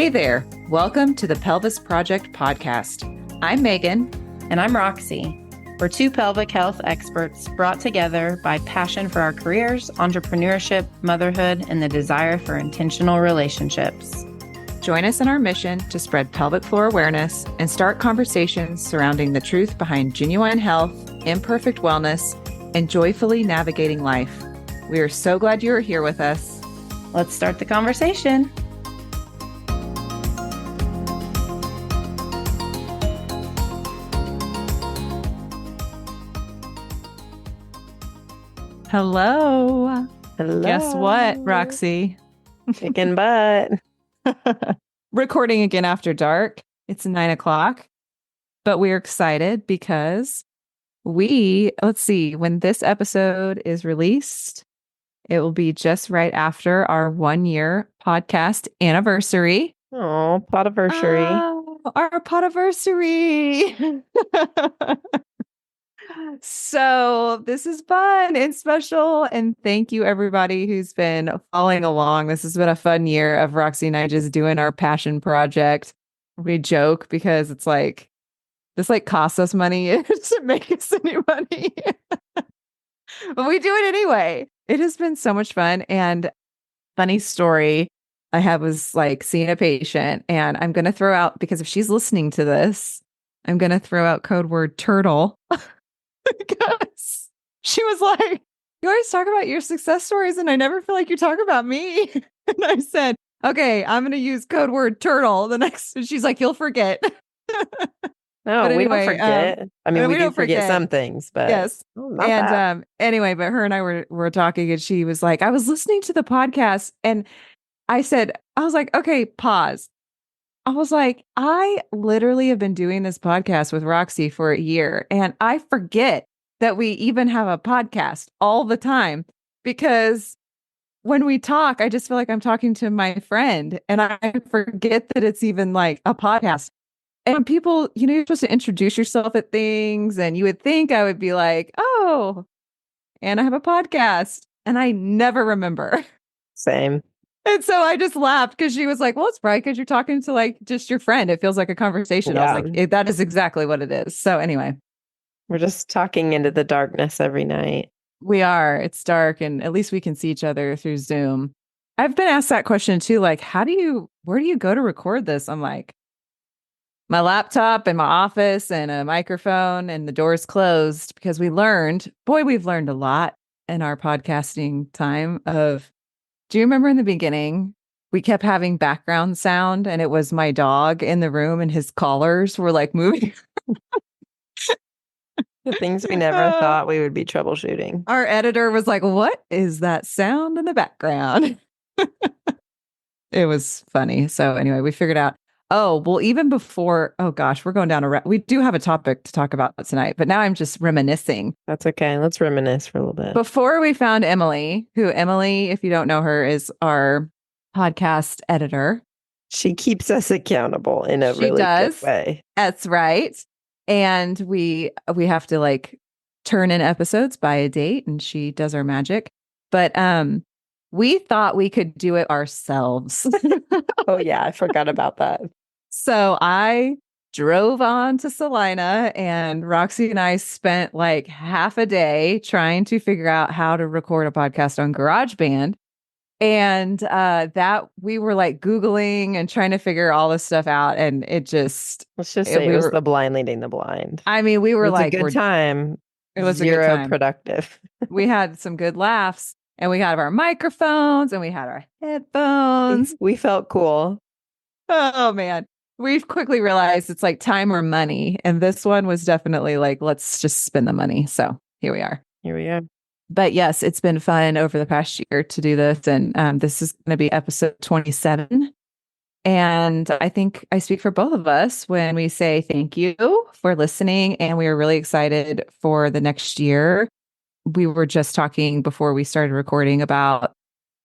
Hey there, welcome to the Pelvis Project podcast. I'm Megan. And I'm Roxy. We're two pelvic health experts brought together by passion for our careers, entrepreneurship, motherhood, and the desire for intentional relationships. Join us in our mission to spread pelvic floor awareness and start conversations surrounding the truth behind genuine health, imperfect wellness, and joyfully navigating life. We are so glad you are here with us. Let's start the conversation. Hello. Hello. Guess what, Roxy? Chicken butt. Recording again after dark. It's 9:00, but we're excited because let's see, when this episode is released, it will be just right after our 1-year podcast anniversary. Oh, podversary. Oh, our podversary. So this is fun and special. And thank you, everybody who's been following along. This has been a fun year of Roxy and I just doing our passion project. We joke because it's like, this like costs us money. It doesn't make us any money. But we do it anyway. It has been so much fun. And funny story I had was like seeing a patient, and I'm going to throw out, because if she's listening to this, I'm going to throw out code word turtle. Because she was like, you always talk about your success stories and I never feel like you talk about me. And I said, okay, I'm going to use code word turtle the next. And she's like, you'll forget. No, we don't forget. I mean, we do forget some things, but yes. Anyway, but her and I were talking, and she was like, I was listening to the podcast, and I was like, okay, pause. I was like, I literally have been doing this podcast with Roxy for a year, and I forget that we even have a podcast all the time, because when we talk, I just feel like I'm talking to my friend, and I forget that it's even like a podcast. And people, you're supposed to introduce yourself at things, and you would think I would be like, oh, and I have a podcast, and I never remember. Same. And so I just laughed because she was like, well, it's probably because you're talking to like just your friend. It feels like a conversation. Yeah. I was like, that is exactly what it is. So anyway. We're just talking into the darkness every night. We are. It's dark, and at least we can see each other through Zoom. I've been asked that question too. Like, where do you go to record this? I'm like, my laptop and my office and a microphone, and the door's closed, because we've learned a lot in our podcasting time do you remember in the beginning, we kept having background sound, and it was my dog in the room and his collars were like moving. The things we never thought we would be troubleshooting. Our editor was like, what is that sound in the background? It was funny. So anyway, we figured out, even before, we're going down we do have a topic to talk about tonight, but now I'm just reminiscing. That's okay. Let's reminisce for a little bit. Before we found Emily, if you don't know her, is our podcast editor. She keeps us accountable in a really good way. That's right. And we have to like turn in episodes by a date, and she does our magic. But we thought we could do it ourselves. Oh yeah, I forgot about that. So I drove on to Salina, and Roxy and I spent like half a day trying to figure out how to record a podcast on GarageBand. And that we were like Googling and trying to figure all this stuff out. And let's just say it was the blind leading the blind. I mean, we were like, a good time. It was zero a good time. Productive. We had some good laughs, and we had our microphones, and we had our headphones. We felt cool. Oh man. We've quickly realized it's like time or money. And this one was definitely like, let's just spend the money. So here we are. But yes, it's been fun over the past year to do this. And this is going to be episode 27. And I think I speak for both of us when we say thank you for listening. And we are really excited for the next year. We were just talking before we started recording about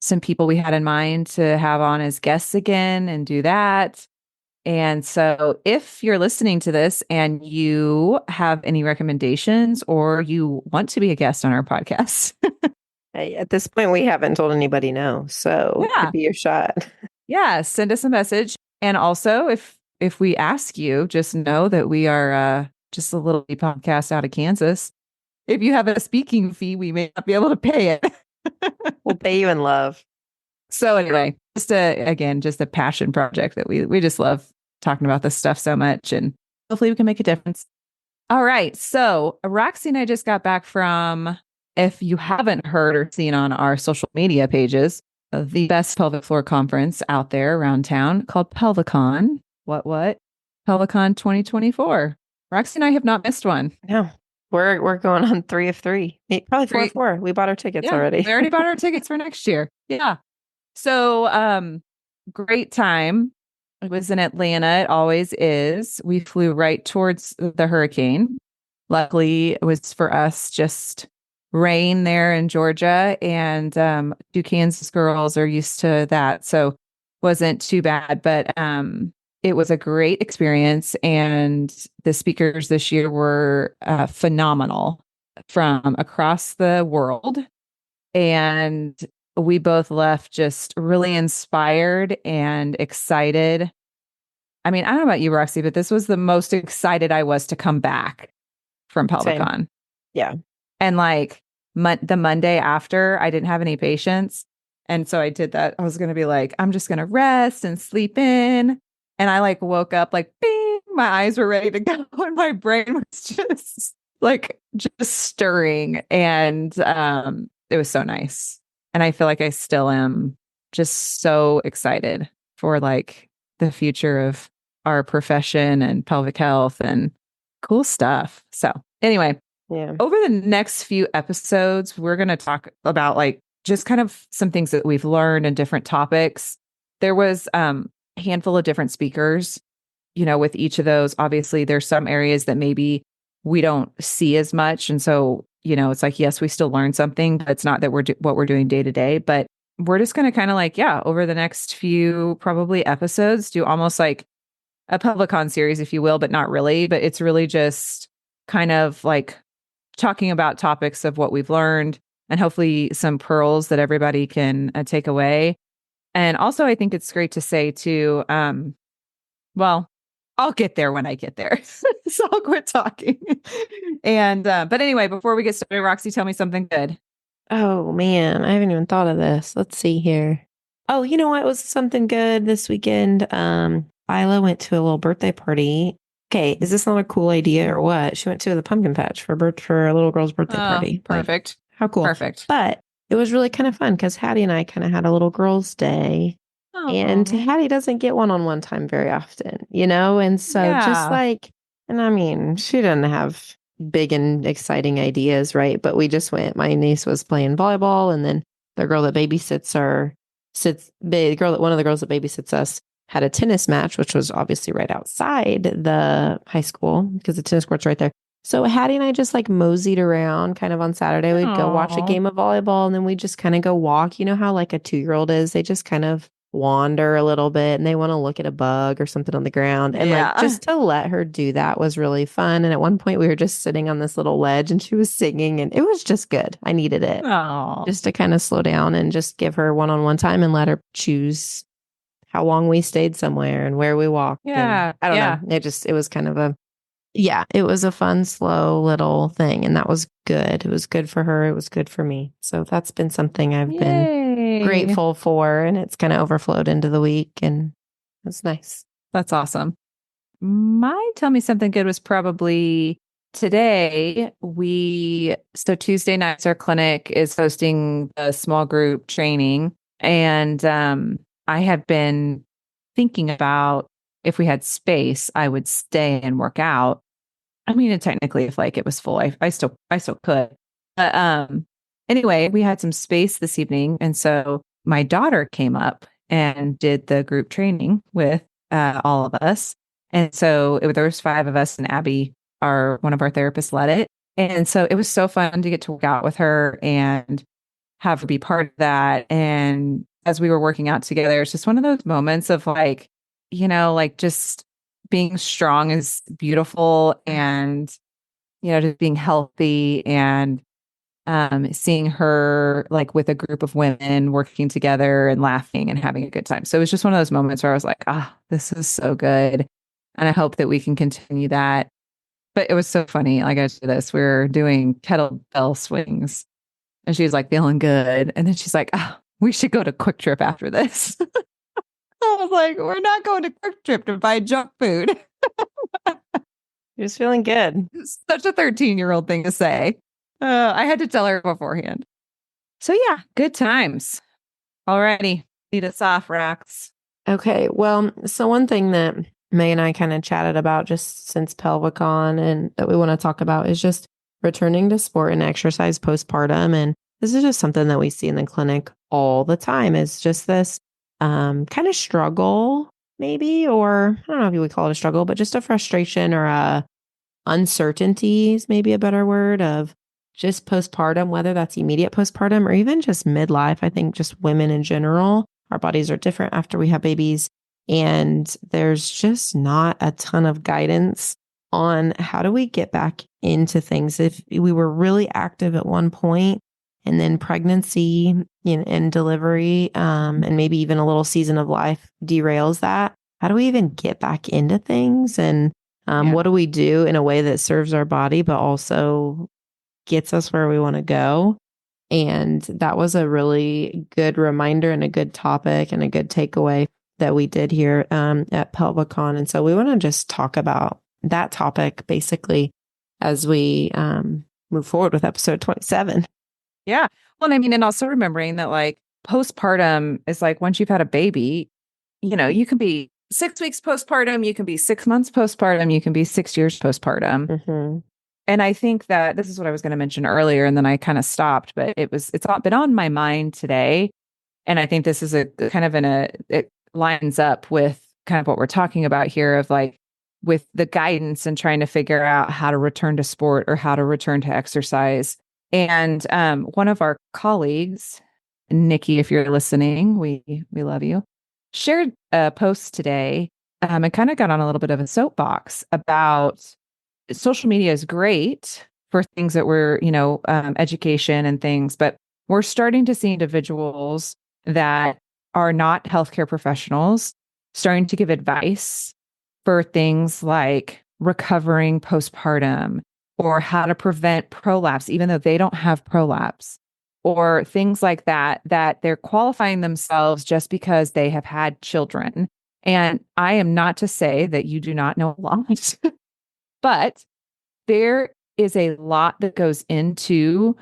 some people we had in mind to have on as guests again and do that. And so if you're listening to this and you have any recommendations, or you want to be a guest on our podcast. Hey, at this point, we haven't told anybody no. So it could be your shot. Yeah. Send us a message. And also, if we ask you, just know that we are just a little podcast out of Kansas. If you have a speaking fee, we may not be able to pay it. We'll pay you in love. So anyway, just a passion project that we just love talking about this stuff so much, and hopefully we can make a difference. All right. So Roxy and I just got back from, if you haven't heard or seen on our social media pages, the best pelvic floor conference out there around town called Pelvicon. What? Pelvicon 2024. Roxy and I have not missed one. No, we're going on 3 of 3. Probably 4 of 4. We bought our tickets already. We already bought our tickets for next year. Yeah. So great time. It was in Atlanta. It always is. We flew right towards the hurricane. Luckily, it was for us just rain there in Georgia, and you Kansas girls are used to that, so wasn't too bad. But it was a great experience, and the speakers this year were phenomenal from across the world, and we both left just really inspired and excited. I mean, I don't know about you, Roxy, but this was the most excited I was to come back from Pelvicon. Same. Yeah. And like the Monday after, I didn't have any patients. And so I did that. I was going to be like, I'm just going to rest and sleep in. And I like woke up like, bing, my eyes were ready to go. And my brain was just stirring. And it was so nice. And I feel like I still am just so excited for like the future of our profession and pelvic health and cool stuff. So anyway, over the next few episodes, we're going to talk about like just kind of some things that we've learned and different topics. There was a handful of different speakers, with each of those. Obviously, there's some areas that maybe we don't see as much. And so, it's like, yes, we still learn something, but it's not that what we're doing day to day. But we're just going to kind of like, over the next few probably episodes, do almost like a Pelvicon series, if you will, but not really. But it's really just kind of like talking about topics of what we've learned and hopefully some pearls that everybody can take away. And also, I think it's great to say too, well, I'll get there when I get there. So I'll quit talking. And, but anyway, before we get started, Roxy, tell me something good. Oh man, I haven't even thought of this. Let's see here. Oh, you know what was something good this weekend? Isla went to a little birthday party. Okay, is this not a cool idea or what? She went to the pumpkin patch for a little girl's birthday party. Perfect. Like, how cool. Perfect. But it was really kind of fun because Hattie and I kind of had a little girls' day. And Hattie doesn't get one-on-one time very often, And so just like, and I mean, she doesn't have big and exciting ideas, right? But we just went, my niece was playing volleyball, and then the girl that babysits one of the girls that babysits us had a tennis match, which was obviously right outside the high school because the tennis court's right there. So Hattie and I just like moseyed around kind of on Saturday. We'd go watch a game of volleyball, and then we'd just kind of go walk. You know how like a 2-year-old is? They just kind of wander a little bit and they want to look at a bug or something on the ground. And like just to let her do that was really fun. And at one point we were just sitting on this little ledge and she was singing, and it was just good. I needed it just to kind of slow down and just give her one-on-one time and let her choose how long we stayed somewhere and where we walked. Yeah. And I don't know. It was kind of it was a fun, slow little thing. And that was good. It was good for her. It was good for me. So that's been something I've been grateful for. And it's kind of overflowed into the week. And it's nice. That's awesome. My Tell Me Something Good was probably today. So Tuesday nights, our clinic is hosting a small group training. And I have been thinking about if we had space, I would stay and work out. I mean, and technically, if like it was full, I still could. But anyway, we had some space this evening, and so my daughter came up and did the group training with all of us. And so there was 5 of us, and Abby, one of our therapists, led it. And so it was so fun to get to work out with her and have her be part of that. And as we were working out together, it's just one of those moments of like, like just being strong is beautiful, and, just being healthy. And seeing her like with a group of women working together and laughing and having a good time. So it was just one of those moments where I was like, this is so good. And I hope that we can continue that. But it was so funny. Like I did this, we were doing kettlebell swings and she was like feeling good. And then she's like, we should go to Quick Trip after this. I was like, we're not going to Quick Trip to buy junk food. He was feeling good. Such a 13-year-old thing to say. I had to tell her beforehand. So yeah, good times. Alrighty, lead us off, Rax. Okay, well, so one thing that May and I kind of chatted about just since Pelvicon and that we want to talk about is just returning to sport and exercise postpartum. And this is just something that we see in the clinic all the time. It's just this kind of struggle, maybe, or I don't know if you would call it a struggle, but just a frustration or a uncertainty is maybe a better word of just postpartum, whether that's immediate postpartum or even just midlife. I think just women in general, our bodies are different after we have babies. And there's just not a ton of guidance on how do we get back into things. If we were really active at one point and then pregnancy and delivery, and maybe even a little season of life derails that, how do we even get back into things? And what do we do in a way that serves our body, but also gets us where we want to go? And that was a really good reminder and a good topic and a good takeaway that we did here at Pelvicon. And so we want to just talk about that topic basically as we move forward with episode 27. Yeah. Well, I mean, and also remembering that like postpartum is like once you've had a baby, you can be 6 weeks postpartum, you can be 6 months postpartum, you can be 6 years postpartum. Mm-hmm. And I think that this is what I was going to mention earlier, and then I kind of stopped, but it's been on my mind today. And I think this is a kind of it lines up with kind of what we're talking about here of like with the guidance and trying to figure out how to return to sport or how to return to exercise. And one of our colleagues, Nikki, if you're listening, we love you, shared a post today and kind of got on a little bit of a soapbox about social media is great for things that were, education and things, but we're starting to see individuals that are not healthcare professionals starting to give advice for things like recovering postpartum or how to prevent prolapse, even though they don't have prolapse, or things like that, that they're qualifying themselves just because they have had children. And I am not to say that you do not know a lot, but there is a lot that goes into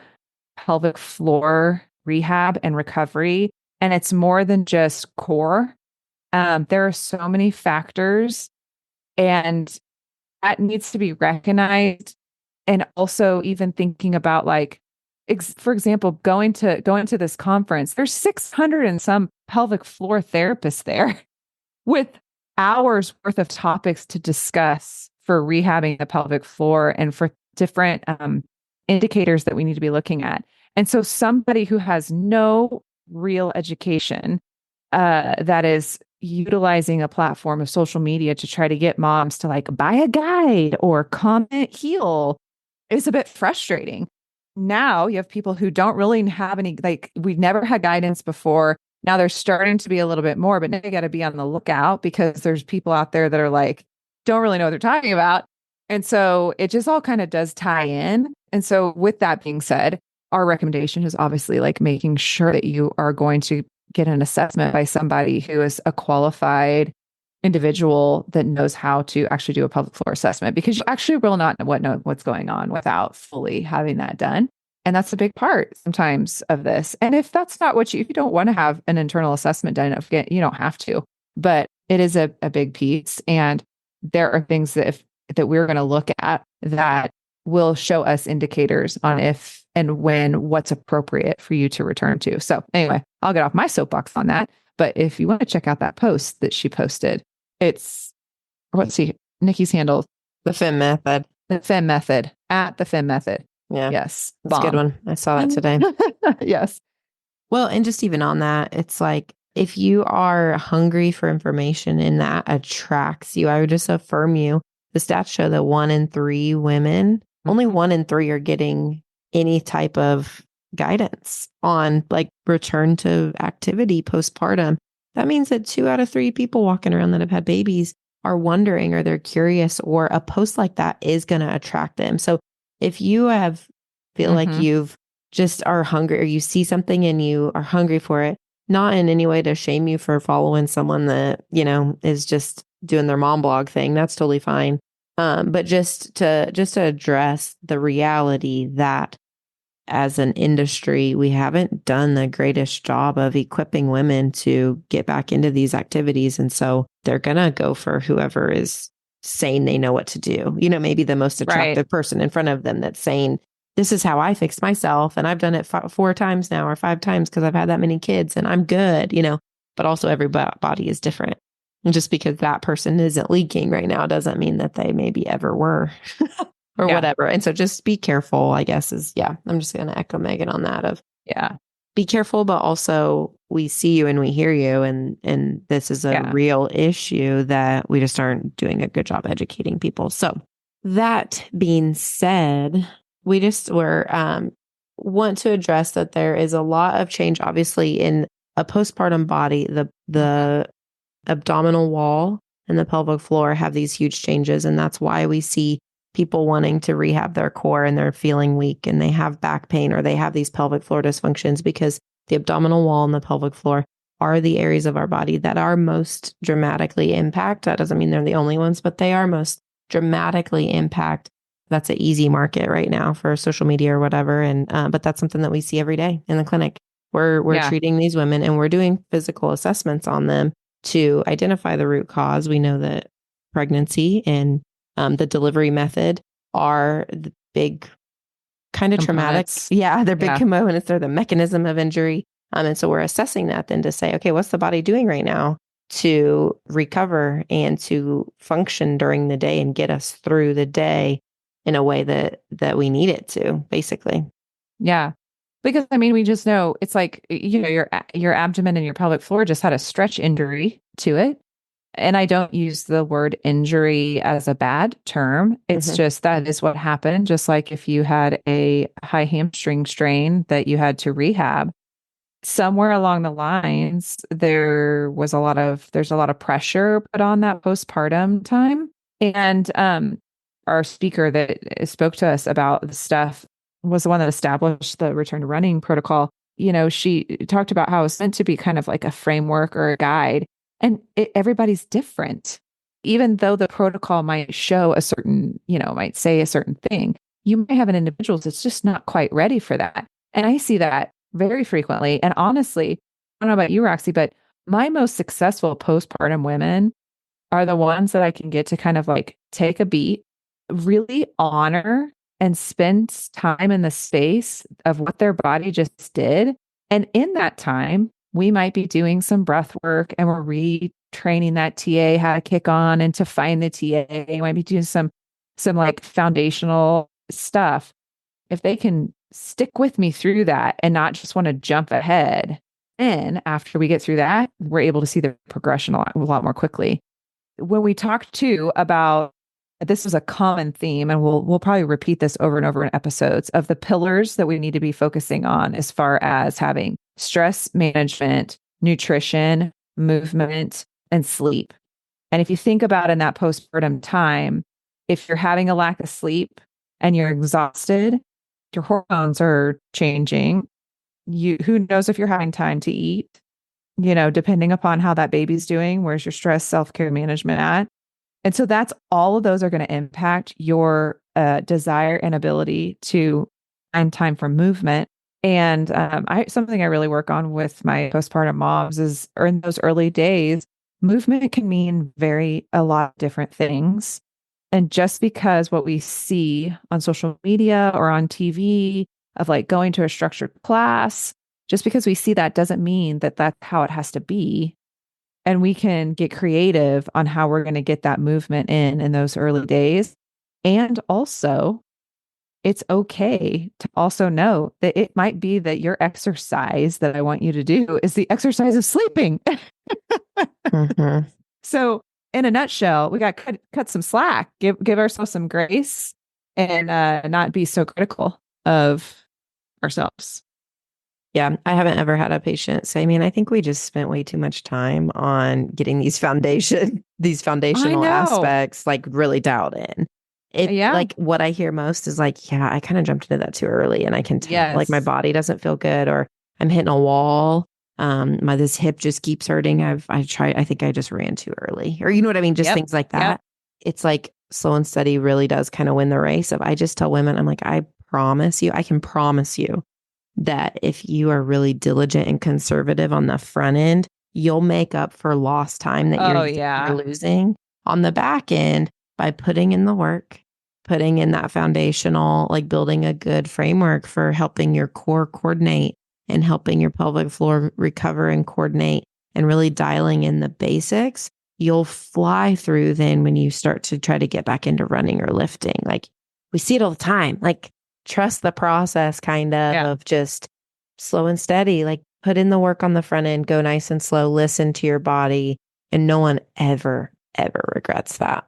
pelvic floor rehab and recovery. And it's more than just core. There are so many factors, and that needs to be recognized. And also even thinking about like, for example, going to this conference, there's 600 and some pelvic floor therapists there with hours worth of topics to discuss for rehabbing the pelvic floor and for different indicators that we need to be looking at. And so somebody who has no real education that is utilizing a platform of social media to try to get moms to like buy a guide or comment heal is a bit frustrating. Now you have people who don't really have any, like we've never had guidance before. Now there's starting to be a little bit more, but now you got to be on the lookout because there's people out there that are like, don't really know what they're talking about. And so it just all kind of does tie in. And so with that being said, our recommendation is obviously like making sure that you are going to get an assessment by somebody who is a qualified individual that knows how to actually do a pelvic floor assessment, because you actually will not know what's going on without fully having that done. And that's a big part sometimes of this. And if that's not what if you don't want to have an internal assessment done, you don't have to, but it is a big piece. And there are things that we're going to look at that will show us indicators on if and when what's appropriate for you to return to. So anyway, I'll get off my soapbox on that. But if you want to check out that post that she posted, it's, Nikki's handle. The FEM method. The FEM method, at the FEM method. Yeah. Yes. That's a good one. I saw that today. Yes. Well, and just even on that, it's like, if you are hungry for information and that attracts you, I would just affirm you. The stats show that 1 in 3 women, only 1 in 3 are getting any type of guidance on like return to activity postpartum, that means that 2 out of 3 people walking around that have had babies are wondering, or they're curious, or a post like that is going to attract them. So if you feel like you've just are hungry, or you see something and you are hungry for it, not in any way to shame you for following someone that, is just doing their mom blog thing. That's totally fine. But just to address the reality that as an industry, we haven't done the greatest job of equipping women to get back into these activities. And so they're going to go for whoever is saying they know what to do. Maybe the most attractive person in front of them that's saying, this is how I fixed myself. And I've done it 4 times now, or 5 times, because I've had that many kids and I'm good, but also every body is different. And just because that person isn't leaking right now doesn't mean that they maybe ever were. Or whatever. And so just be careful, I guess, I'm just going to echo Megan on that be careful, but also we see you and we hear you. And this is a real issue that we just aren't doing a good job educating people. So that being said, we want to address that there is a lot of change, obviously, in a postpartum body. The abdominal wall and the pelvic floor have these huge changes. And that's why we see people wanting to rehab their core and they're feeling weak and they have back pain or they have these pelvic floor dysfunctions, because the abdominal wall and the pelvic floor are the areas of our body that are most dramatically impacted. That doesn't mean they're the only ones, but they are most dramatically impact. That's an easy market right now for social media or whatever. And, but that's something that we see every day in the clinic. We're treating these women and we're doing physical assessments on them to identify the root cause. We know that pregnancy and the delivery method are the big kind of traumatic. Yeah, they're big components. They're the mechanism of injury. And so we're assessing that then to say, okay, what's the body doing right now to recover and to function during the day and get us through the day in a way that we need it to, basically. Yeah. Because we just know it's like, your abdomen and your pelvic floor just had a stretch injury to it. And I don't use the word injury as a bad term. It's just that is what happened. Just like if you had a high hamstring strain that you had to rehab, somewhere along the lines, there's a lot of pressure put on that postpartum time. And our speaker that spoke to us about the stuff was the one that established the return to running protocol. She talked about how it's meant to be kind of like a framework or a guide. And everybody's different. Even though the protocol might show a certain, might say a certain thing, you might have an individual that's just not quite ready for that. And I see that very frequently. And honestly, I don't know about you, Roxy, but my most successful postpartum women are the ones that I can get to kind of like take a beat, really honor and spend time in the space of what their body just did. And in that time, we might be doing some breath work and we're retraining that TA how to kick on and to find the TA. We might be doing some like foundational stuff. If they can stick with me through that and not just want to jump ahead, then after we get through that, we're able to see the progression a lot more quickly. When we talked too about, this was a common theme, and we'll probably repeat this over and over in episodes, of the pillars that we need to be focusing on as far as having stress management, nutrition, movement, and sleep. And if you think about in that postpartum time, if you're having a lack of sleep and you're exhausted, your hormones are changing. Who knows if you're having time to eat, depending upon how that baby's doing, where's your stress, self-care management at? And so all of those are going to impact your desire and ability to find time for movement. And something I really work on with my postpartum moms is, or in those early days, movement can mean a lot of different things. And just because what we see on social media or on TV of like going to a structured class, just because we see that doesn't mean that that's how it has to be. And we can get creative on how we're going to get that movement in those early days. And also, it's okay to also know that it might be that your exercise that I want you to do is the exercise of sleeping. So in a nutshell, we got to cut some slack, give ourselves some grace, and not be so critical of ourselves. Yeah, I haven't ever had a patient say, man, I think we just spent way too much time on getting these I foundational know. aspects like really dialed in. If Yeah. like what I hear most is like, yeah, I kind of jumped into that too early and I can tell like my Yes. body doesn't feel good or I'm hitting a wall. My this hip just keeps hurting. I think I just ran too early. Or you know what I mean? Just Yep. things like Yep. that. It's like slow and steady really does kind of win the race. If I just tell women, I'm like, I can promise you that if you are really diligent and conservative on the front end, you'll make up for lost time that Oh, you're yeah. losing on the back end by putting in the work, putting in that foundational, like building a good framework for helping your core coordinate and helping your pelvic floor recover and coordinate and really dialing in the basics. You'll fly through then when you start to try to get back into running or lifting. Like we see it all the time. Like trust the process kind Yeah. of just slow and steady, like put in the work on the front end, go nice and slow, listen to your body. And no one ever regrets that.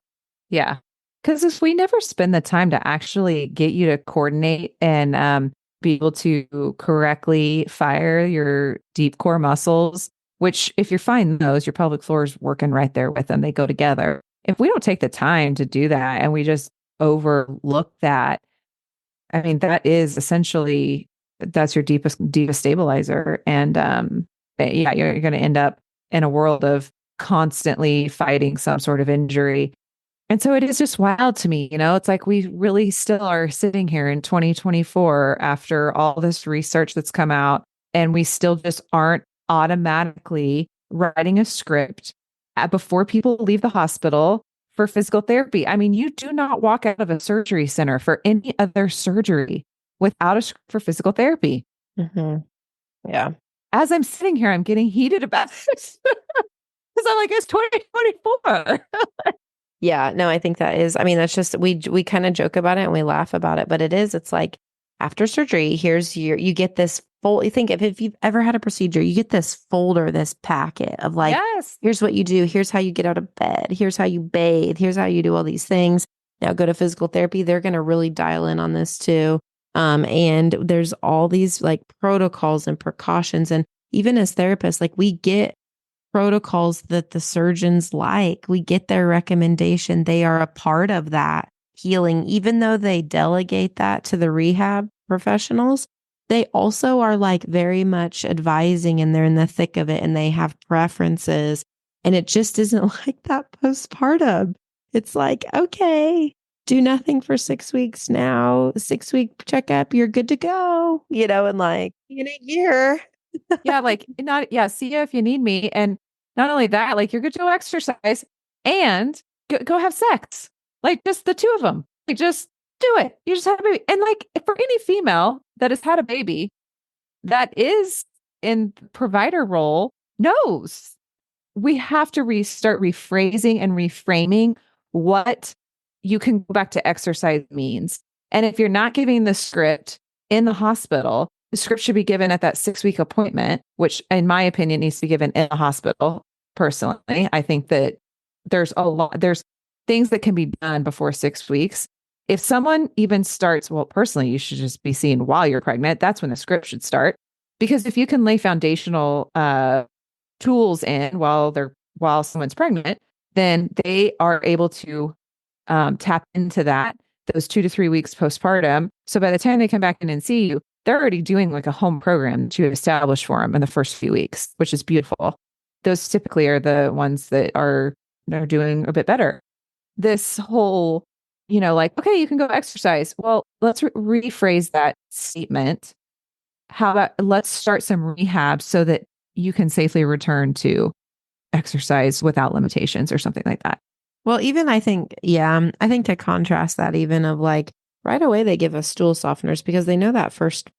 Yeah. Because if we never spend the time to actually get you to coordinate and be able to correctly fire your deep core muscles, which if you're finding those, your pelvic floor is working right there with them. They go together. If we don't take the time to do that and we just overlook that, I mean, that is essentially that's your deepest stabilizer. And yeah, you're going to end up in a world of constantly fighting some sort of injury. And so it is just wild to me, it's like we really still are sitting here in 2024 after all this research that's come out, and we still just aren't automatically writing a script before people leave the hospital for physical therapy. I mean, you do not walk out of a surgery center for any other surgery without a script for physical therapy. Mm-hmm. Yeah. As I'm sitting here, I'm getting heated about this because I'm like, it's 2024. Yeah, no, I think that is. I mean, that's just we kind of joke about it and we laugh about it, but it's like after surgery, you get this full. You think if you've ever had a procedure, you get this folder, this packet of like, Yes. here's what you do, here's how you get out of bed, here's how you bathe, here's how you do all these things. Now go to physical therapy. They're going to really dial in on this too. And there's all these like protocols and precautions, and even as therapists, like we get protocols that the surgeons like. We get their recommendation. They are a part of that healing, even though they delegate that to the rehab professionals. They also are like very much advising and they're in the thick of it and they have preferences. And it just isn't like that postpartum. It's like, okay, do nothing for 6 weeks now, 6 week checkup, you're good to go, and like in a year. Yeah, like not yeah, see you if you need me. And not only that, like you're good to go exercise and go have sex. Like just the two of them. Like just do it. You just had a baby. And like for any female that has had a baby that is in provider role knows we have to restart rephrasing and reframing what you can go back to exercise means. And if you're not giving the script in the hospital, the script should be given at that 6 week appointment, which in my opinion needs to be given in the hospital. Personally, I think that there's things that can be done before 6 weeks. If someone even starts, well, personally, you should just be seen while you're pregnant. That's when the script should start. Because if you can lay foundational tools in while someone's pregnant, then they are able to tap into those 2 to 3 weeks postpartum. So by the time they come back in and see you, they're already doing like a home program that you established for them in the first few weeks, which is beautiful. Those typically are the ones that are doing a bit better. This whole, like, okay, you can go exercise. Well, let's rephrase that statement. How about let's start some rehab so that you can safely return to exercise without limitations or something like that. Well, even I think, yeah, I think to contrast that even of like right away they give us stool softeners because they know that first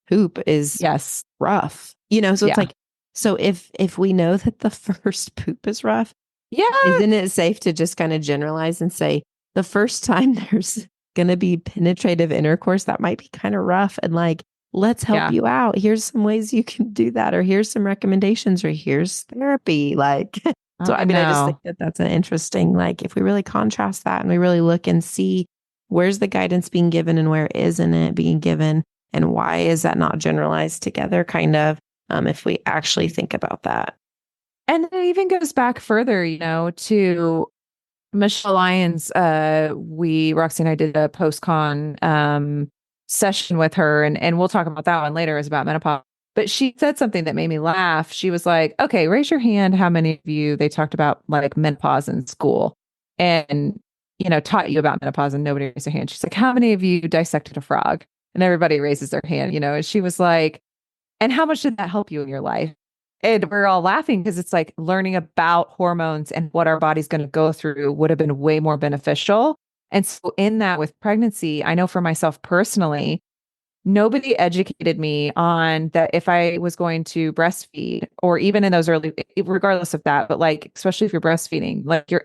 poop is Yes. rough, so it's Yeah. like, so if we know that the first poop is rough, Yeah. isn't it safe to just kind of generalize and say the first time there's going to be penetrative intercourse, that might be kind of rough and like, let's help you out. Here's some ways you can do that, or here's some recommendations, or here's therapy. Like, so I mean, I just think that that's an interesting, like, if we really contrast that and we really look and see where's the guidance being given and where isn't it being given. And why is that not generalized together, kind of, if we actually think about that? And it even goes back further, to Michelle Lyons. Roxy and I did a post-con session with her, and we'll talk about that one later, is about menopause. But she said something that made me laugh. She was like, okay, raise your hand how many of you, they talked about like menopause in school and, taught you about menopause, and nobody raised their hand. She's like, how many of you dissected a frog? And everybody raises their hand, and she was like, and how much did that help you in your life? And we're all laughing because it's like learning about hormones and what our body's going to go through would have been way more beneficial. And so, in that, with pregnancy, I know for myself personally, nobody educated me on that if I was going to breastfeed, or even in those early, regardless of that, but like, especially if you're breastfeeding, like you're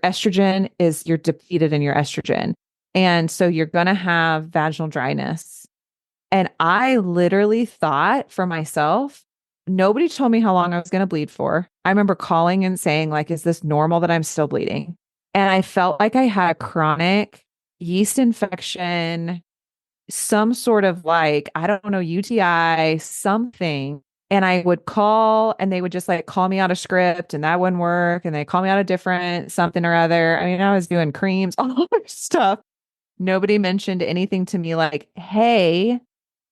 depleted in your estrogen. And so you're going to have vaginal dryness. And I literally thought for myself, nobody told me how long I was going to bleed for. I remember calling and saying, like, is this normal that I'm still bleeding? And I felt like I had a chronic yeast infection, some sort of like, I don't know, UTI, something. And I would call and they would just like call me out of script and that wouldn't work. And they call me out of different something or other. I mean, I was doing creams, all other stuff. Nobody mentioned anything to me like, hey,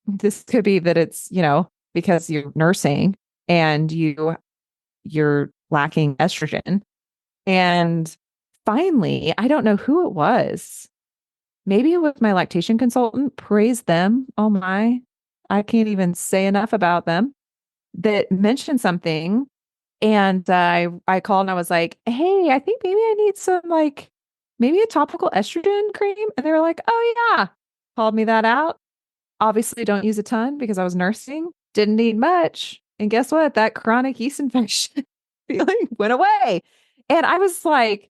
this could be that it's, because you're nursing and you're lacking estrogen. And finally, I don't know who it was. Maybe it was my lactation consultant. Praise them. Oh my, I can't even say enough about them, that mentioned something. And I called and I was like, hey, I think maybe I need some like maybe a topical estrogen cream. And they were like, oh yeah, called me that out. Obviously, don't use a ton because I was nursing, didn't need much. And guess what? That chronic yeast infection feeling went away. And I was like,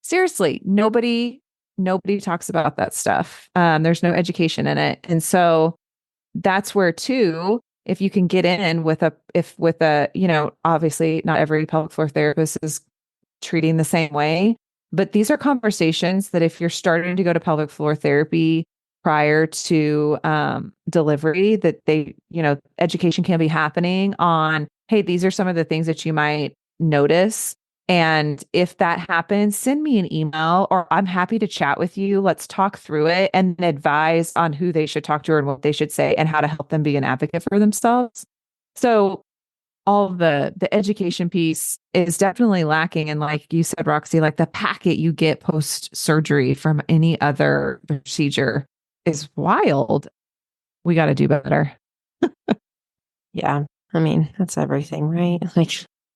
seriously, nobody talks about that stuff. There's no education in it. And so that's where too, if you can get in with obviously not every pelvic floor therapist is treating the same way, but these are conversations that if you're starting to go to pelvic floor therapy prior to delivery, that education can be happening on, hey, these are some of the things that you might notice. And if that happens, send me an email or I'm happy to chat with you. Let's talk through it and advise on who they should talk to and what they should say and how to help them be an advocate for themselves. So all of the education piece is definitely lacking. And like you said, Roxy, like the packet you get post surgery from any other procedure is wild. We got to do better. Yeah. I mean, that's everything, right? Like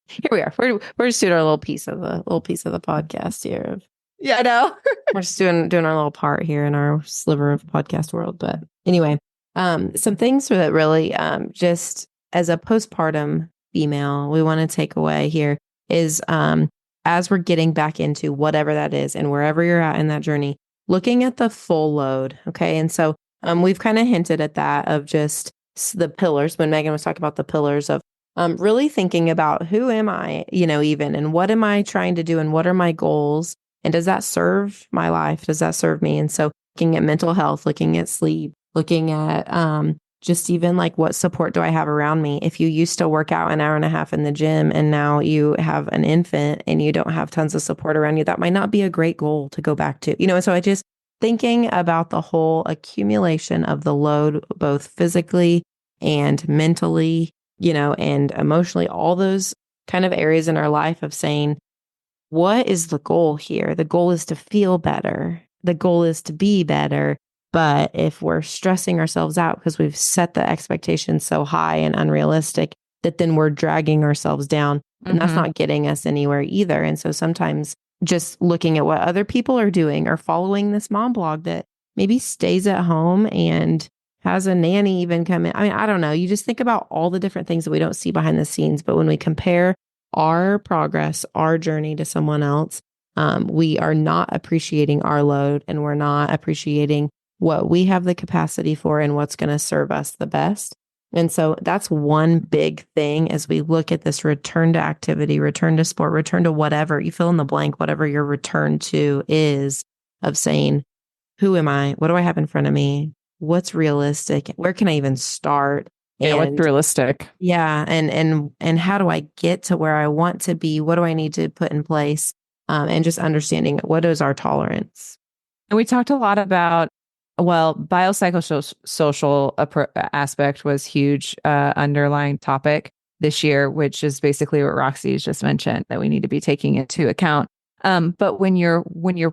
here we are. We're just doing our little piece of the podcast here. Yeah, I know. We're just doing our little part here in our sliver of podcast world. But anyway, some things that really just as a postpartum female, we want to take away here is as we're getting back into whatever that is and wherever you're at in that journey, looking at the full load. Okay. And so we've kind of hinted at that of just the pillars when Megan was talking about the pillars of really thinking about who am I, even, and what am I trying to do and what are my goals? And does that serve my life? Does that serve me? And so looking at mental health, looking at sleep, looking at just even like what support do I have around me? If you used to work out an hour and a half in the gym and now you have an infant and you don't have tons of support around you, that might not be a great goal to go back to, and so I just thinking about the whole accumulation of the load, both physically and mentally, and emotionally, all those kind of areas in our life of saying, what is the goal here? The goal is to feel better. The goal is to be better. But if we're stressing ourselves out because we've set the expectations so high and unrealistic, that then we're dragging ourselves down, and that's not getting us anywhere either. And so sometimes just looking at what other people are doing or following this mom blog that maybe stays at home and has a nanny even come in. I mean, I don't know. You just think about all the different things that we don't see behind the scenes. But when we compare our progress, our journey to someone else, we are not appreciating our load and we're not appreciating what we have the capacity for and what's going to serve us the best. And so that's one big thing as we look at this return to activity, return to sport, return to whatever you fill in the blank, whatever your return to is, of saying, who am I? What do I have in front of me? what's realistic? Where can I even start? Yeah, what's realistic? Yeah, and how do I get to where I want to be? What do I need to put in place? And just understanding what is our tolerance. And we talked a lot about, well, biopsychosocial aspect was huge underlying topic this year, which is basically what Roxy's just mentioned that we need to be taking into account. But when you're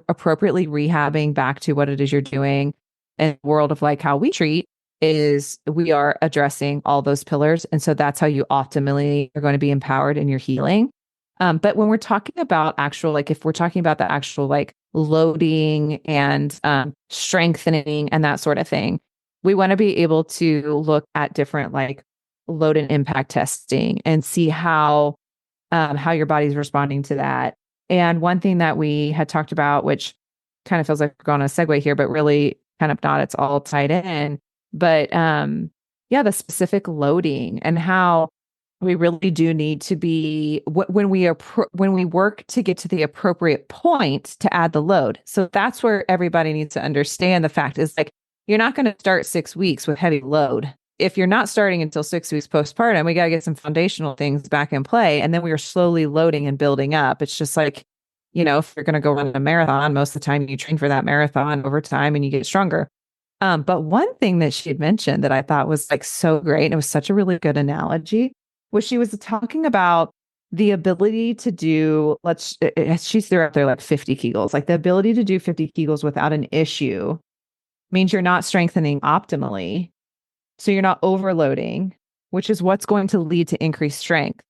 appropriately rehabbing back to what it is you're doing in the world of like how we treat is we are addressing all those pillars. And so that's how you optimally are going to be empowered in your healing. But when we're talking about actual, like if we're talking about the actual like loading and strengthening and that sort of thing, we want to be able to look at different like load and impact testing and see how your body's responding to that. And one thing that we had talked about, which kind of feels like we're going to segue here, but really kind of not, it's all tied in. But yeah, the specific loading and how we really do need to be when we work to get to the appropriate point to add the load. So that's where everybody needs to understand the fact is like you're not going to start 6 weeks with heavy load. If you're not starting until 6 weeks postpartum, we got to get some foundational things back in play. And then we are slowly loading and building up. It's just like, if you're going to go run a marathon, most of the time you train for that marathon over time and you get stronger. But one thing that she had mentioned that I thought was like so great, and it was such a really good analogy, was she was talking about the ability to do, she threw out there like 50 Kegels, like the ability to do 50 Kegels without an issue means you're not strengthening optimally. So you're not overloading, which is what's going to lead to increased strength.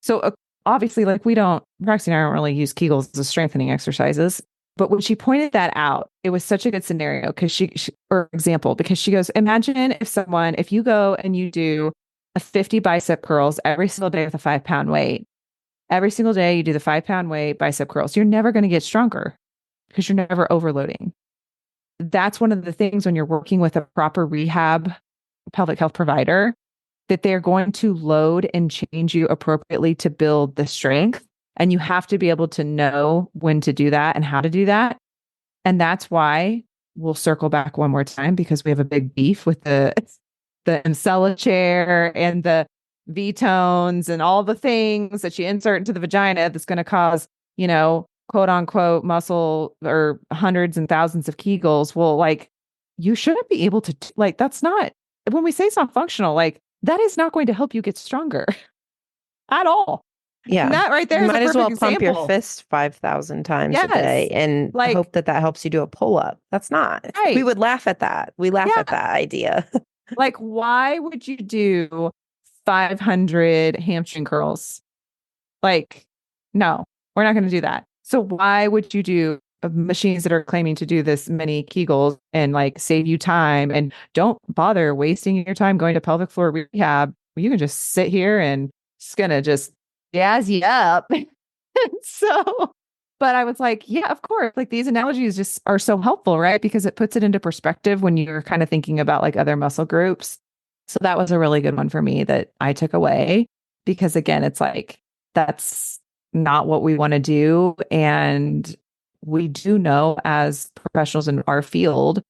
So obviously, like Roxy and I don't really use Kegels as strengthening exercises. But when she pointed that out, it was such a good scenario because or example, because she goes, imagine if you go and you do a 50 bicep curls every single day with a 5-pound weight, every single day you do the 5-pound weight bicep curls, you're never going to get stronger because you're never overloading. That's one of the things when you're working with a proper rehab pelvic health provider, that they're going to load and change you appropriately to build the strength. And you have to be able to know when to do that and how to do that. And that's why we'll circle back one more time because we have a big beef with the Emsella chair and the V-tones and all the things that you insert into the vagina that's going to cause, quote unquote muscle or hundreds and thousands of Kegels. Well, like you shouldn't be able to, like, that's not, when we say it's not functional, like that is not going to help you get stronger at all. Yeah. And that right there you is might as well pump example. your fist 5,000 times a day and hope that helps you do a pull-up. That's not. Right. We would laugh at that. We laugh at that idea. Like, why would you do 500 hamstring curls? Like, no, we're not going to do that. So why would you do machines that are claiming to do this many Kegels and like save you time, and don't bother wasting your time going to pelvic floor rehab? You can just sit here and it's going to just jazz you up. So, but I was like, yeah, of course. Like these analogies just are so helpful, right? Because it puts it into perspective when you're kind of thinking about like other muscle groups. So that was a really good one for me that I took away, because again, it's like, that's not what we want to do. And we do know as professionals in our field,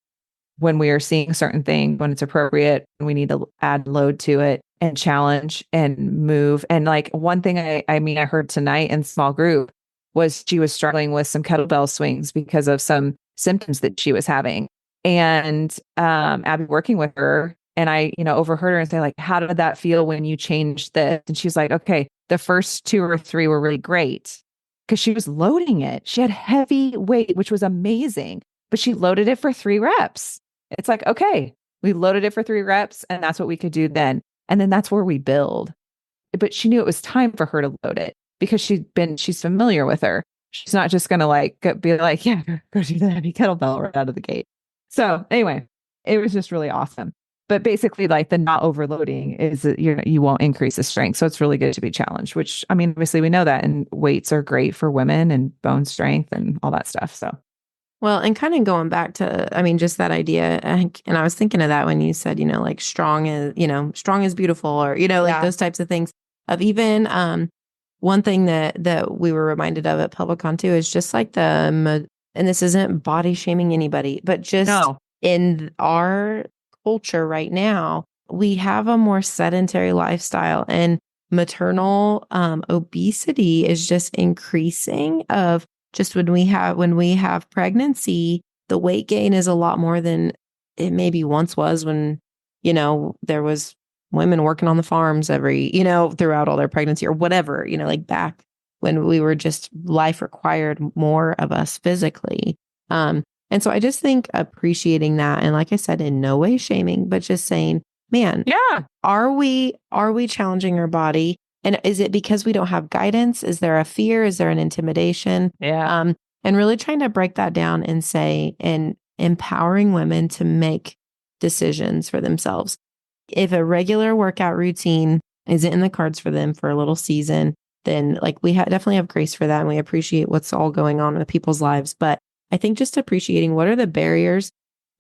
when we are seeing certain things, when it's appropriate, we need to add load to it and challenge and move. And like one thing I heard tonight in small group was she was struggling with some kettlebell swings because of some symptoms that she was having. And Abby working with her, and I, overheard her and say like, how did that feel when you changed this? And she's like, okay, the first 2 or 3 were really great because she was loading it. She had heavy weight, which was amazing, but she loaded it for 3 reps. It's like, okay, we loaded it for 3 reps and that's what we could do then. And then that's where we build. But she knew it was time for her to load it because she's familiar with her. She's not just going to like be like, yeah, go do the heavy kettlebell right out of the gate. So anyway, it was just really awesome. But basically like the not overloading is that you won't increase the strength. So it's really good to be challenged, which I mean, obviously we know that, and weights are great for women and bone strength and all that stuff. So. Well, and kind of going back to, I mean, just that idea. And I was thinking of that when you said, like strong is beautiful, or, like those types of things. Of even one thing that we were reminded of at PelvicCon too is just like and this isn't body shaming anybody, but just in our culture right now, we have a more sedentary lifestyle, and maternal obesity is just increasing. Of just when we have pregnancy, the weight gain is a lot more than it maybe once was, when, there was women working on the farms throughout all their pregnancy or whatever, like back when we were just, life required more of us physically. And so I just think appreciating that. And like I said, in no way shaming, but just saying, man, yeah, are we challenging our body? And is it because we don't have guidance? Is there a fear? Is there an intimidation? Yeah. And really trying to break that down and say, and empowering women to make decisions for themselves. If a regular workout routine isn't in the cards for them for a little season, then like we definitely have grace for that. And we appreciate what's all going on with people's lives. But I think just appreciating what are the barriers.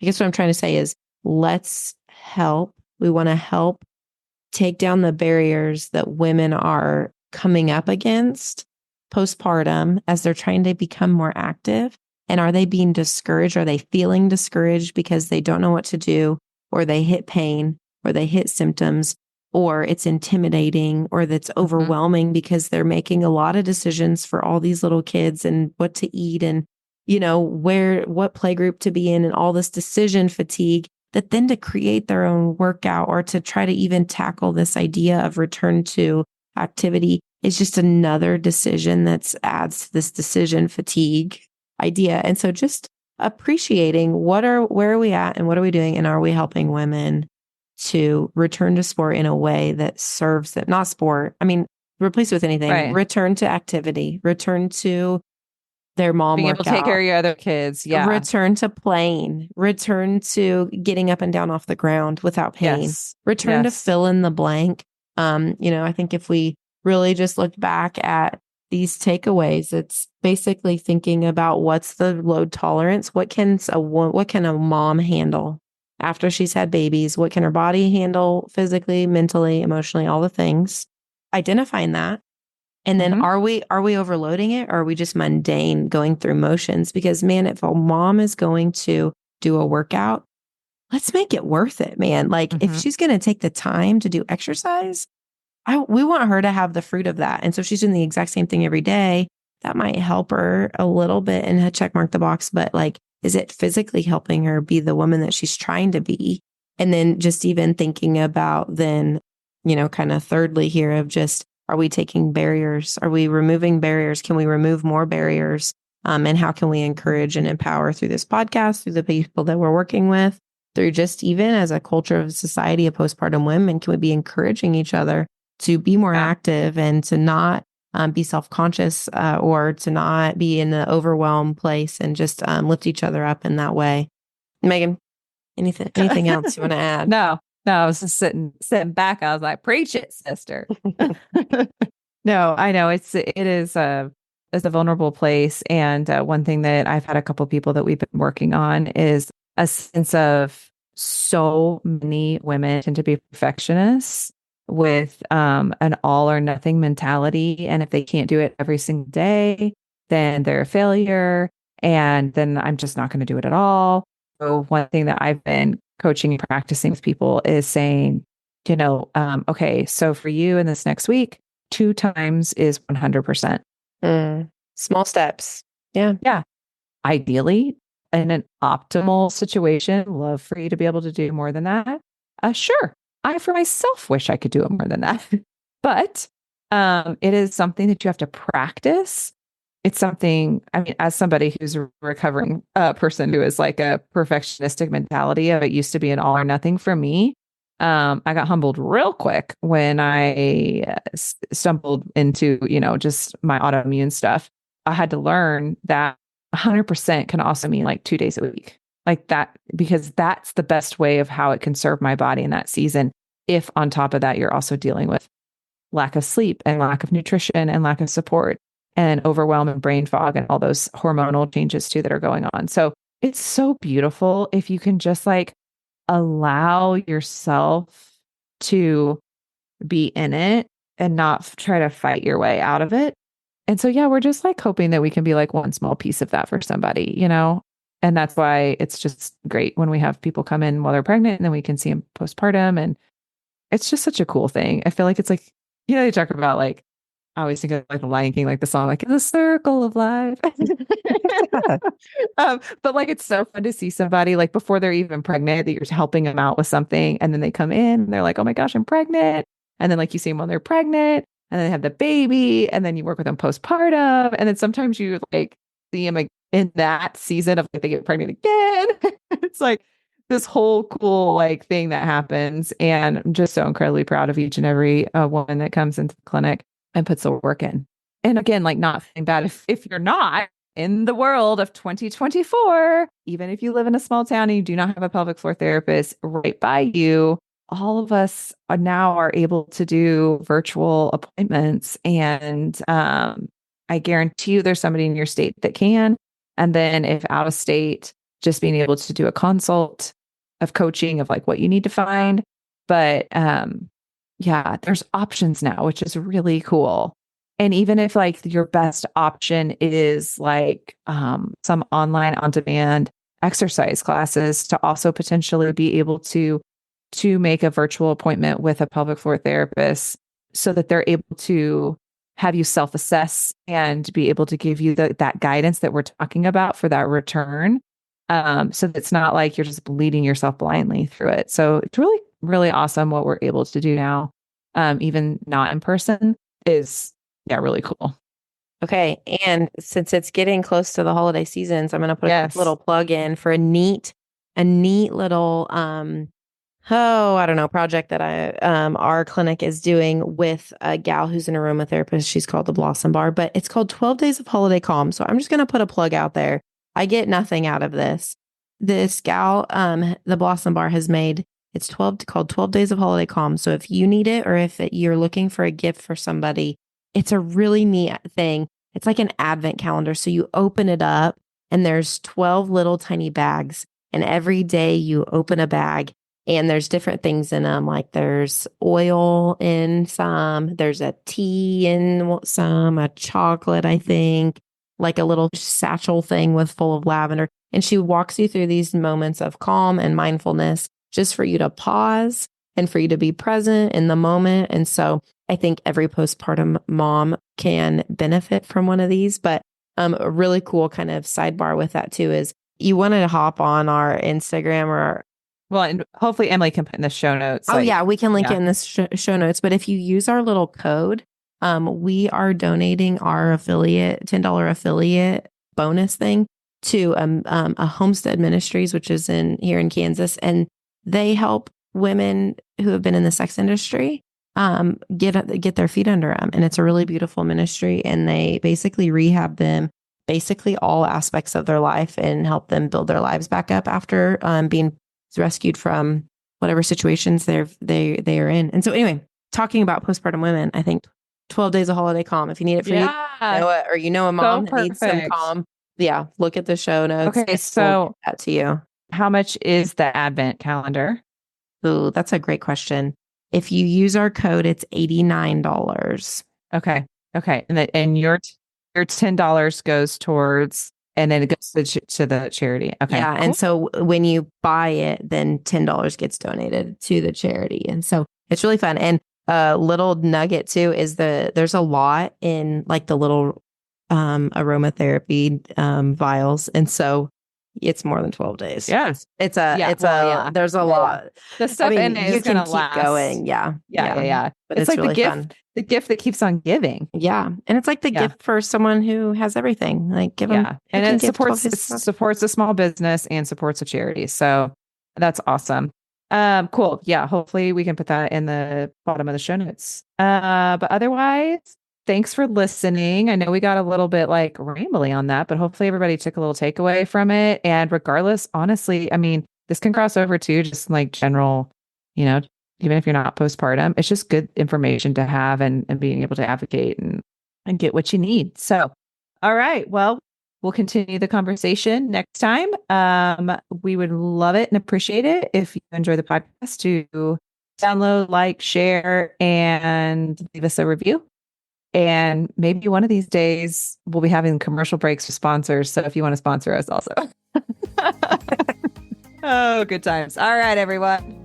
I guess what I'm trying to say is, let's help. We want to help take down the barriers that women are coming up against postpartum as they're trying to become more active. And are they being discouraged? Are they feeling discouraged because they don't know what to do, or they hit pain, or they hit symptoms, or it's intimidating, or that's overwhelming because they're making a lot of decisions for all these little kids and what to eat and, what play group to be in, and all this decision fatigue, that then to create their own workout or to try to even tackle this idea of return to activity is just another decision that adds to this decision fatigue idea. And so just appreciating where are we at and what are we doing? And are we helping women to return to sport in a way that serves them, not sport. I mean, replace it with anything, right. Return to activity, return to their mom being workout, able to take care of your other kids. Yeah. Return to playing, return to getting up and down off the ground without pain, yes. return to fill in the blank. I think if we really just looked back at these takeaways, it's basically thinking about what's the load tolerance. What can a mom handle after she's had babies? What can her body handle physically, mentally, emotionally, all the things? Identifying that. And then are we overloading it, or are we just mundane going through motions? Because man, if a mom is going to do a workout, let's make it worth it, man. Like if she's going to take the time to do exercise, we want her to have the fruit of that. And so if she's doing the exact same thing every day, that might help her a little bit and check mark the box. But like, is it physically helping her be the woman that she's trying to be? And then just even thinking about then, kind of thirdly here of just, are we taking barriers? Are we removing barriers? Can we remove more barriers? And how can we encourage and empower through this podcast, through the people that we're working with, through just even as a culture of society of postpartum women? Can we be encouraging each other to be more active and to not be self-conscious or to not be in the overwhelmed place, and just lift each other up in that way? Megan, anything else you want to add? No, I was just sitting back. I was like, preach it, sister. No, I know it is a vulnerable place. And one thing that I've had a couple of people that we've been working on is a sense of, so many women tend to be perfectionists with an all or nothing mentality. And if they can't do it every single day, then they're a failure. And then I'm just not going to do it at all. So one thing that I've been coaching and practicing with people is saying, okay, so for you in this next week, 2 times is 100%. Small steps. Yeah. Yeah. Ideally, in an optimal situation, love for you to be able to do more than that. Sure. I, for myself, wish I could do it more than that. But it is something that you have to practice. It's something, I mean, as somebody who's a recovering person who is like a perfectionistic mentality of, it used to be an all or nothing for me. I got humbled real quick when I stumbled into, just my autoimmune stuff. I had to learn that 100% can also mean like 2 days a week, like that, because that's the best way of how it can serve my body in that season. If on top of that, you're also dealing with lack of sleep and lack of nutrition and lack of support and overwhelm and brain fog and all those hormonal changes too that are going on. So it's so beautiful if you can just like allow yourself to be in it and not try to fight your way out of it. And so, yeah, we're just like hoping that we can be like one small piece of that for somebody, And that's why it's just great when we have people come in while they're pregnant and then we can see them postpartum. And it's just such a cool thing. I feel like it's like, you talk about like, I always think of like the Lion King, like the song, like the circle of life. But like, it's so fun to see somebody like before they're even pregnant that you're helping them out with something. And then they come in and they're like, oh my gosh, I'm pregnant. And then like you see them when they're pregnant and then they have the baby and then you work with them postpartum. And then sometimes you like see them like in that season of like they get pregnant again. It's like this whole cool like thing that happens. And I'm just so incredibly proud of each and every woman that comes into the clinic and puts the work in. And again, like not feeling bad if you're not in the world of 2024, even if you live in a small town and you do not have a pelvic floor therapist right by you, all of us are able to do virtual appointments. And I guarantee you there's somebody in your state that can. And then if out of state, just being able to do a consult of coaching of like what you need to find. But yeah, there's options now, which is really cool. And even if like your best option is like some online on demand exercise classes to also potentially be able to make a virtual appointment with a pelvic floor therapist so that they're able to have you self-assess and be able to give you that guidance that we're talking about for that return. So that it's not like you're just leading yourself blindly through it. So it's really, really awesome what we're able to do now. Even not in person is, yeah, really cool. Okay. And since it's getting close to the holiday seasons, I'm going to put a quick little plug in for a neat little, I don't know, project that our clinic is doing with a gal who's an aromatherapist. She's called the Blossom Bar, but it's called 12 Days of Holiday Calm. So I'm just going to put a plug out there. I get nothing out of this. This gal, the Blossom Bar has made, it's called 12 Days of Holiday Calm. So if you need it or if you're looking for a gift for somebody, it's a really neat thing. It's like an advent calendar. So you open it up and there's 12 little tiny bags. And every day you open a bag and there's different things in them. Like there's oil in some, there's a tea in some, a chocolate, I think, like a little satchel thing with full of lavender. And she walks you through these moments of calm and mindfulness just for you to pause and for you to be present in the moment. And so I think every postpartum mom can benefit from one of these. But a really cool kind of sidebar with that too is you want to hop on our Instagram or well, and hopefully Emily can put in the show notes. Oh, yeah, we can link it in the show notes. But if you use our little code, we are donating our $10 affiliate bonus thing to a Homestead Ministries, which is here in Kansas. And they help women who have been in the sex industry get their feet under them. And it's a really beautiful ministry. And they basically rehab them, basically all aspects of their life and help them build their lives back up after being rescued from whatever situations they are in. And so anyway, talking about postpartum women, I think 12 Days of Holiday Calm. If you need it for you know a mom that needs some calm, look at the show notes. Okay, so that to you. How much is the Advent calendar? Ooh, that's a great question. If you use our code, it's $89. Okay. And your $10 goes towards, and then it goes to the charity. Okay. Yeah. Cool. And so when you buy it, then $10 gets donated to the charity. And so it's really fun. And a little nugget too is there's a lot in like the little aromatherapy vials. And so it's more than 12 days. Yes. There's a lot. The stuff in it is going to keep going. Yeah. But it's like really the gift that keeps on giving. Yeah. And it's like the gift for someone who has everything. Like give them. And it supports a small business and supports a charity. So that's awesome. Cool. Yeah. Hopefully we can put that in the bottom of the show notes. But otherwise, thanks for listening. I know we got a little bit like rambly on that, but hopefully everybody took a little takeaway from it. And regardless, honestly, I mean, this can cross over to just like general, even if you're not postpartum, it's just good information to have and being able to advocate and get what you need. So, all right. Well, we'll continue the conversation next time. We would love it and appreciate it if you enjoy the podcast to download, like, share, and leave us a review. And maybe one of these days we'll be having commercial breaks for sponsors. So if you want to sponsor us also. Oh, good times. All right, everyone.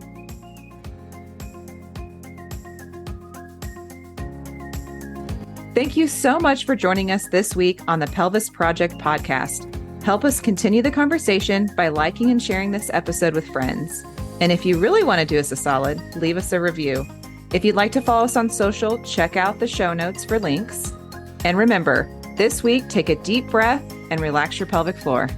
Thank you so much for joining us this week on the Pelvis Project podcast. Help us continue the conversation by liking and sharing this episode with friends. And if you really want to do us a solid, leave us a review. If you'd like to follow us on social, check out the show notes for links. And remember, this week, take a deep breath and relax your pelvic floor.